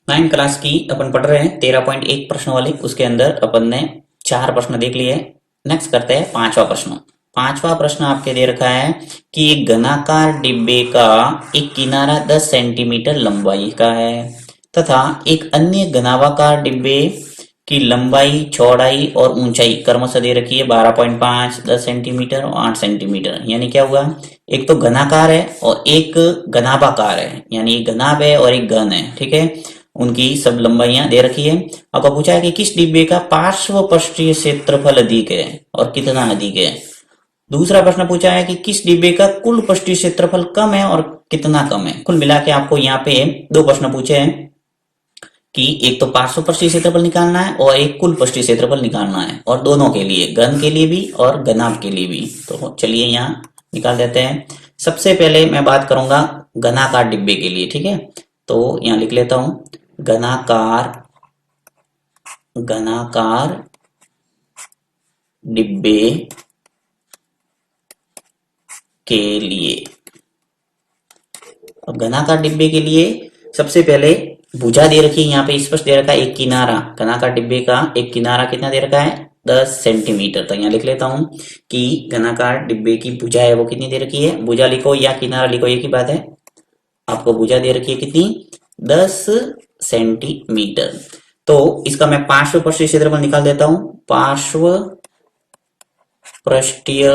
9th class की अपन पढ़ रहे हैं 13.1 प्रश्न वाली। उसके अंदर अपन ने 4 प्रश्न देख लिए। नेक्स्ट करते हैं 5वां प्रश्न। 5वां प्रश्न आपके दे रखा है कि एक घनाकार डिब्बे का एक किनारा 10 सेंटीमीटर लंबाई का है तथा एक अन्य घनाभाकार डिब्बे की लंबाई, चौड़ाई और ऊंचाई क्रमशः दे रखी है 12.5, 10 सेंटीमीटर और 8 सेंटीमीटर। यानी क्या हुआ, एक तो घनाकार है और एक घनाभाकार है, यानी एक घनाभ है और एक घन है। ठीक है, उनकी सब लंबाइयां दे रखी है। आपको पूछा है कि किस डिब्बे का पार्श्व पृष्ठीय क्षेत्रफल अधिक है और कितना अधिक है। दूसरा प्रश्न पूछा है कि किस डिब्बे का कुल पृष्ठीय क्षेत्रफल कम है और कितना कम है। कुल मिला के आपको यहाँ पे 2 प्रश्न पूछे हैं कि एक तो पार्श्व पृष्ठीय क्षेत्रफल निकालना है और एक कुल पृष्ठीय क्षेत्रफल निकालना है, और दोनों के लिए, घन के लिए भी और घनाभ के लिए भी। तो चलिए यहाँ निकाल देते हैं। सबसे पहले मैं बात करूंगा घनाकार डिब्बे के लिए। ठीक है, तो यहाँ लिख लेता हूं घनाकार घनाकार डिब्बे के लिए। अब घनाकार डिब्बे के लिए सबसे पहले भुजा दे रखी है, यहाँ पे स्पष्ट दे रखा है एक किनारा। घनाकार डिब्बे का एक किनारा कितना दे रखा है, 10 सेंटीमीटर। तो यहाँ लिख लेता हूं कि घनाकार डिब्बे की भुजा है वो कितनी दे रखी है। भुजा लिखो या किनारा लिखो, एक ही बात है। आपको भुजा दे रखी है कितनी, 10 सेंटीमीटर। तो इसका मैं पार्श्व पृष्ठीय क्षेत्रफल निकाल देता हूं। पार्श्व पृष्ठीय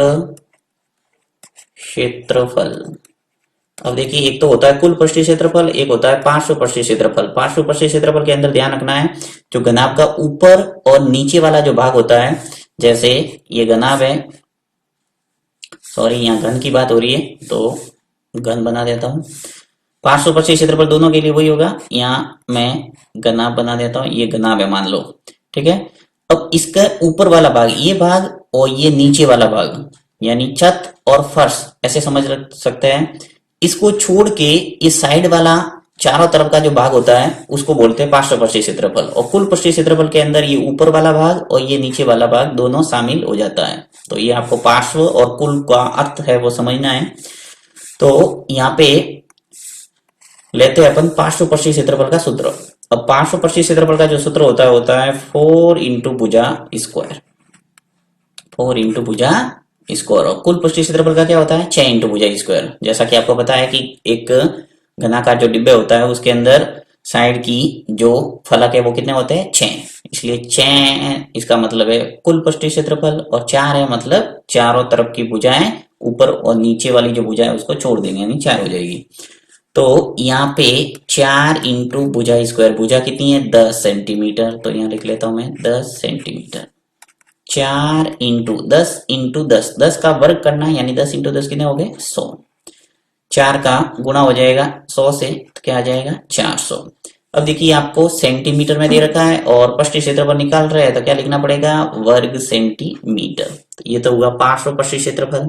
क्षेत्रफल, अब देखिए एक तो होता है कुल पृष्ठीय क्षेत्रफल, एक होता है पार्श्व पृष्ठीय क्षेत्रफल। पार्श्व पृष्ठीय क्षेत्रफल के अंदर ध्यान रखना है जो घनाभ का ऊपर और नीचे वाला जो भाग होता है, जैसे ये घनाभ है, सॉरी यहाँ घन की बात हो रही है तो घन बना देता हूं। पार्श्व पृष्ठीय क्षेत्रफल दोनों के लिए वही होगा। यहाँ मैं घनाभ बना देता हूं, ये घनाभ है मान लो। ठीक है, अब इसका ऊपर वाला भाग, ये भाग और ये नीचे वाला भाग, यानी छत और फर्श ऐसे समझ सकते हैं। इसको छोड़ के ये साइड वाला चारों तरफ का जो भाग होता है उसको बोलते हैं पार्श्व पृष्ठीय क्षेत्रफल। और कुल पृष्ठीय क्षेत्रफल के अंदर ये ऊपर वाला भाग और ये नीचे वाला भाग दोनों शामिल हो जाता है। तो ये आपको पार्श्व और कुल का अर्थ है वो समझना है। तो यहाँ पे लेते हैं अपन पार्श्व पृष्ठीय क्षेत्रफल का सूत्र। अब पार्श्व पृष्ठीय क्षेत्रफल का जो सूत्र होता है 4 इंटू भुजा स्क्वायर। 4 इंटू भुजा स्क्वायर। और कुल पृष्ठीय क्षेत्रफल का क्या होता है, 6 इंटू भुजा स्क्वायर। जैसा कि आपको पता है कि एक घनाकार जो डिब्बे होता है उसके अंदर साइड की जो फलक है वो कितने होते हैं, 6। इसलिए 6 इसका मतलब है कुल पृष्ठीय क्षेत्रफल, और 4 है मतलब चारों तरफ की भुजाएं, ऊपर और नीचे वाली जो भुजा है उसको छोड़ देंगे, यानी 4 हो जाएगी। तो यहाँ पे 4 इंटू भुजा स्क्वायर, भुजा कितनी है 10 सेंटीमीटर। तो यहाँ लिख लेता हूं मैं 10 सेंटीमीटर। 4 इंटू 10, 10 का वर्ग करना है, यानी 10 इंटू 10 कितने हो गए, 100। 4 का गुणा हो जाएगा 100 से, तो क्या आ जाएगा 400। अब देखिए आपको सेंटीमीटर में दे रखा है और पृष्ठीय क्षेत्रफल निकाल रहे हैं, तो क्या लिखना पड़ेगा, वर्ग सेंटीमीटर। तो ये तो हुआ पार्श्व पृष्ठीय क्षेत्रफल।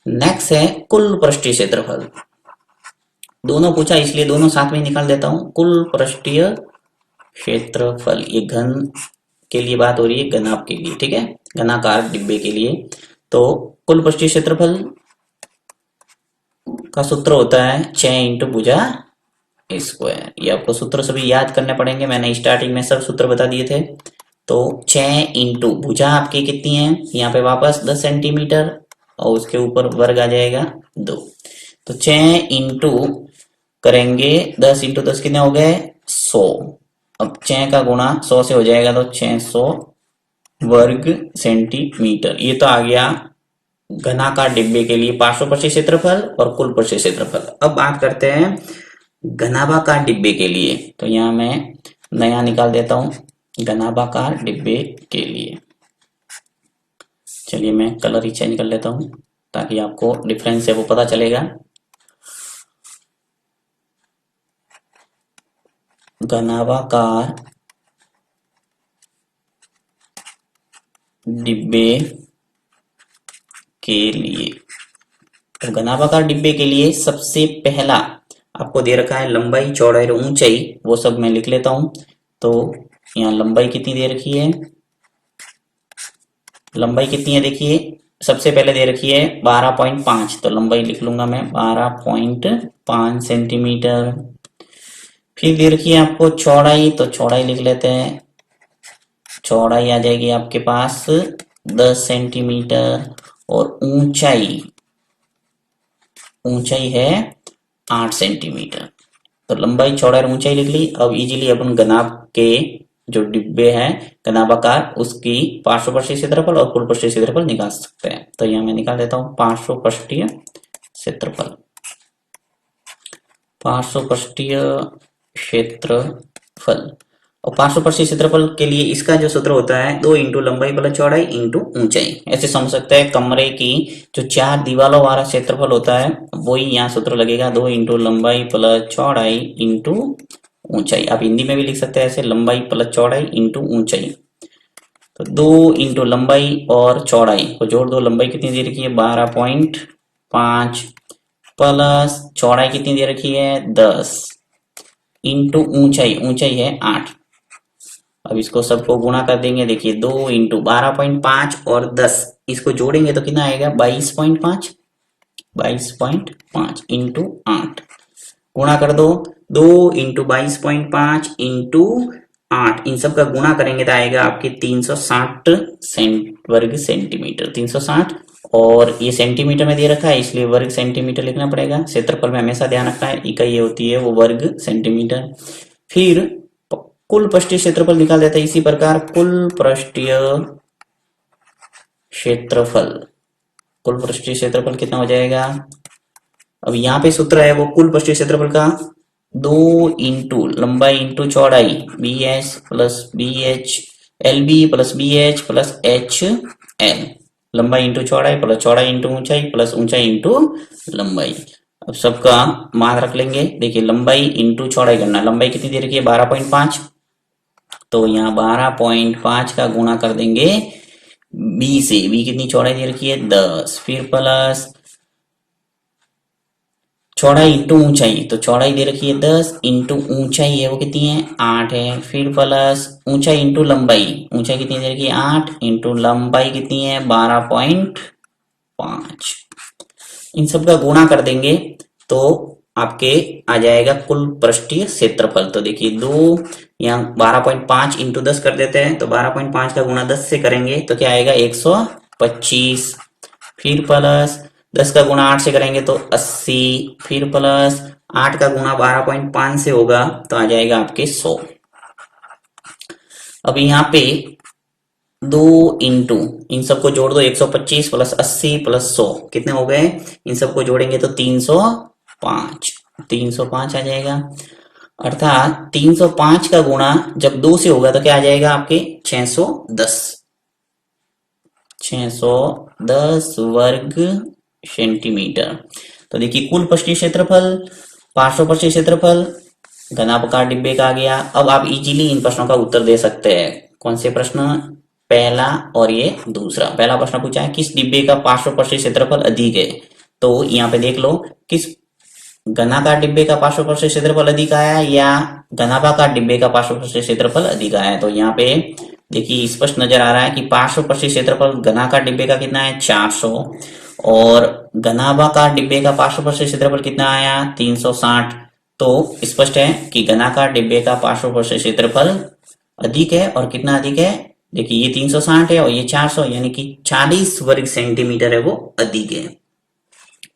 नेक्स्ट है कुल पृष्ठीय क्षेत्रफल। दोनों पूछा इसलिए दोनों साथ में निकाल देता हूं। कुल पृष्ठीय क्षेत्रफल, ये घन के लिए बात हो रही है, घनाभ के लिए। ठीक है, घनाकार डिब्बे के लिए। तो कुल पृष्ठीय क्षेत्रफल का सूत्र होता है 6 इंटू भुजा स्क्वायर। ये आपको सूत्र सभी याद करने पड़ेंगे, मैंने स्टार्टिंग में सब सूत्र बता दिए थे। तो 6 इंटू भुजा आपकी कितनी है, यहाँ पे वापस 10 सेंटीमीटर और उसके ऊपर वर्ग आ जाएगा 2। तो 6 इंटू करेंगे 10 इंटू 10 कितने हो गए, 100। अब 6 का गुणा 100 से हो जाएगा तो 600 वर्ग सेंटीमीटर। ये तो आ गया घनाकार डिब्बे के लिए पार्श्व पृष्ठीय क्षेत्रफल और कुल पृष्ठीय क्षेत्रफल। अब बात करते हैं घनाभाकार डिब्बे के लिए। तो यहाँ मैं नया निकाल देता हूं घनाभाकार डिब्बे के लिए। चलिए मैं कलर ही चेंज कर लेता हूं ताकि आपको डिफरेंस है वो पता चलेगा। घनाभाकार डिब्बे के लिए, तो घनाभाकार डिब्बे के लिए सबसे पहला आपको दे रखा है लंबाई, चौड़ाई और ऊंचाई, वो सब मैं लिख लेता हूं। तो यहाँ लंबाई कितनी दे रखी है, लंबाई कितनी है देखिए, सबसे पहले दे रखी है 12.5, तो लंबाई लिख लूंगा मैं 12.5 सेंटीमीटर। फिर दे रखी है आपको चौड़ाई, तो चौड़ाई लिख लेते हैं। चौड़ाई आ जाएगी आपके पास 10 सेंटीमीटर और ऊंचाई, ऊंचाई है 8 सेंटीमीटर। तो लंबाई, चौड़ाई और ऊंचाई लिख ली। अब इजीली अपन घनाभ के जो डिब्बे हैं घनाभाकार, उसकी पार्श्व क्षेत्रफल और कुल पृष्ठीय क्षेत्रफल निकाल सकते हैं। तो यहां मैं निकाल देता हूं पार्श्व पृष्ठीय क्षेत्रफल। पार्श्व पृष्ठीय क्षेत्रफल और पार्श्व पृष्ठीय क्षेत्रफल के लिए इसका जो सूत्र होता है 2 इंटू लंबाई प्लस चौड़ाई इंटू ऊंचाई। ऐसे समझ सकते हैं कमरे की जो 4 दीवारों वाला क्षेत्रफल होता है वही यहाँ सूत्र लगेगा, 2 इंटू लंबाई प्लस चौड़ाई इंटू ऊंचाई। आप हिंदी में भी लिख सकते हैं ऐसे, लंबाई प्लस चौड़ाई इंटू ऊंचाई। तो 2 इंटू लंबाई और चौड़ाई को जोड़ दो, लंबाई कितनी दे रखी है 12.5 प्लस चौड़ाई कितनी दे रखी है 10 इंटू ऊंचाई, ऊंचाई है 8। अब इसको सबको गुणा कर देंगे, देखिए 2 इंटू 12.5 और 10 इसको जोड़ेंगे तो कितना आएगा 22.5, 22.5 इंटू 8 गुणा कर दो, 2 इंटू 22.5 इंटू 8 इन सब का गुणा करेंगे तो आएगा आपके 360 वर्ग सेंटीमीटर, 360। और ये सेंटीमीटर में दे रखा है इसलिए वर्ग सेंटीमीटर लिखना पड़ेगा। क्षेत्रफल में हमेशा ध्यान रखना है इकाई होती है वो वर्ग सेंटीमीटर। फिर कुल पृष्ठीय क्षेत्रफल निकाल देता है इसी प्रकार, कुल पृष्ठीय क्षेत्रफल, कुल पृष्ठीय क्षेत्रफल कितना हो जाएगा। अब यहाँ पे सूत्र है वो कुल पृष्ठीय क्षेत्रफल का 2 इंटू लंबाई इंटू चौड़ाई b h plus b h l b plus b h plus h l, लंबाई इंटू चौड़ाई प्लस चौड़ाई इंटू ऊंचाई प्लस ऊंचाई इंटू लंबाई। अब सबका मान रख लेंगे, देखिए लंबाई इंटू चौड़ाई करना, लंबाई कितनी दे रखी है 12.5, तो यहाँ 12.5 का गुणा कर देंगे बी से, बी कितनी चौड़ाई दे रखी है 10, फिर प्लस चौड़ाई इंटू ऊंचाई, तो चौड़ाई दे रखी है 10 इंटू ऊंचाई है वो कितनी है 8 है, फिर प्लस ऊंचाई इंटू लंबाई, ऊंचाई कितनी दे रखी है 8 इंटू लंबाई कितनी है 12.5। इन सब का गुणा कर देंगे तो आपके आ जाएगा कुल पृष्ठीय क्षेत्रफल। तो देखिए 2 यहाँ 12.5 इंटू 10 कर देते हैं, तो 12.5 का गुणा 10 से करेंगे तो क्या आएगा 125, फिर प्लस 10 का गुणा 8 से करेंगे तो 80, फिर प्लस 8 का गुणा 12.5 से होगा तो आ जाएगा आपके 100। अब यहाँ पे 2 इंटू इन सबको जोड़ दो, 125 प्लस 80 प्लस 100 कितने हो गए, इन सबको जोड़ेंगे तो 305, 305 आ जाएगा। अर्थात 305 का गुणा जब 2 से होगा तो क्या आ जाएगा आपके 610, 610 वर्ग सेंटीमीटर। तो देखिए कुल पृष्ठीय क्षेत्रफल, पार्श्व पृष्ठीय क्षेत्रफल, घनाभाकार डिब्बे का आ गया। अब आप इजीली इन प्रश्नों का उत्तर दे सकते हैं। कौन से प्रश्न, पहला और ये दूसरा। पहला प्रश्न पूछा है किस डिब्बे का पार्श्व पृष्ठीय क्षेत्रफल अधिक है, तो यहाँ पे देख लो किस घनाकार डिब्बे का पार्श्व पृष्ठीय क्षेत्रफल अधिक आया या घनाभाकार डिब्बे का पार्श्व पृष्ठीय क्षेत्रफल अधिक आया। तो यहाँ पे देखिए स्पष्ट नजर आ रहा है कि पार्श्व पृष्ठीय क्षेत्रफल घनाकार डिब्बे का कितना है 400 और घनाभाकार डिब्बे का पार्श्व पृष्ठीय क्षेत्रफल कितना आया 360। तो स्पष्ट है कि घनाकार डिब्बे का पार्श्व पृष्ठीय क्षेत्रफल अधिक है। और कितना अधिक है, देखिए ये 360 है और ये 400 यानी कि 40 वर्ग सेंटीमीटर है वो अधिक है।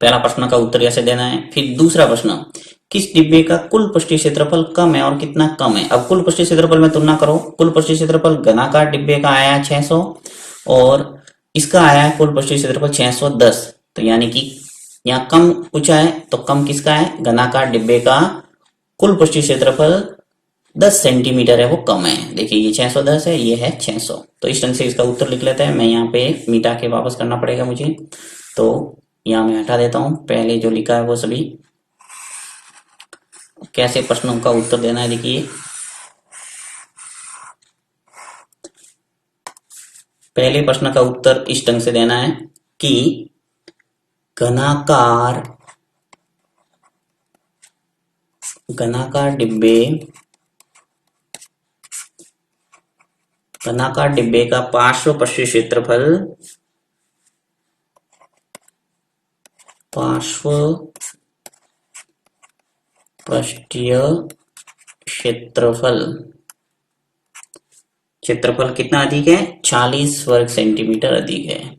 पहला प्रश्न का उत्तर ऐसे देना है। फिर दूसरा प्रश्न, किस डिब्बे का कुल पृष्ठीय क्षेत्रफल कम है और कितना कम है। अब कुल पृष्ठीय क्षेत्रफल में तुलना करो, कुल पृष्ठीय क्षेत्रफल घनाकार डिब्बे का आया 600 और इसका आया कुल पृष्ठीय क्षेत्रफल 610। तो यानी कि यहाँ कम पूछा है तो कम किसका है, घनाकार डिब्बे का कुल पृष्ठीय क्षेत्रफल 10 सेंटीमीटर है वो कम है। देखिए ये 610 है, ये है 600। तो इस ढंग से इसका उत्तर लिख लेते हैं। मैं यहाँ पे मिटा के वापस करना पड़ेगा मुझे, तो यहाँ मैं हटा देता हूं। पहले जो लिखा है वो सभी, कैसे प्रश्नों का उत्तर देना है देखिए। पहले प्रश्न का उत्तर इस ढंग से देना है कि घनाकार डिब्बे का पार्श्व पृष्ठीय क्षेत्रफल क्षेत्रफल कितना अधिक है? 40 वर्ग सेंटीमीटर अधिक है,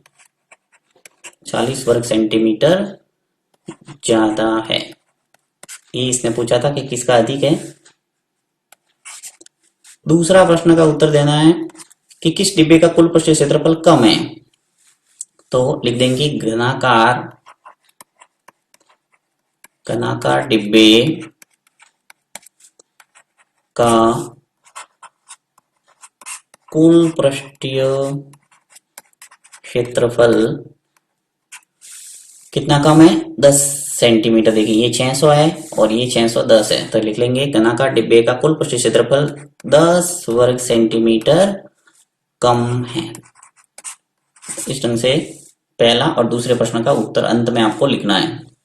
40 वर्ग सेंटीमीटर ज्यादा है। ये इसने पूछा था कि किसका अधिक है। दूसरा प्रश्न का उत्तर देना है कि किस डिब्बे का कुल पृष्ठीय क्षेत्रफल कम है। तो लिख देंगे घनाकार डिब्बे का कुल पृष्ठीय क्षेत्रफल कितना कम है? 10 सेंटीमीटर। देखिए ये 600 है और ये 610 है, तो लिख लेंगे घनाकार डिब्बे का कुल पृष्ठीय क्षेत्रफल 10 वर्ग सेंटीमीटर कम है। इस ढंग से पहला और दूसरे प्रश्न का उत्तर अंत में आपको लिखना है।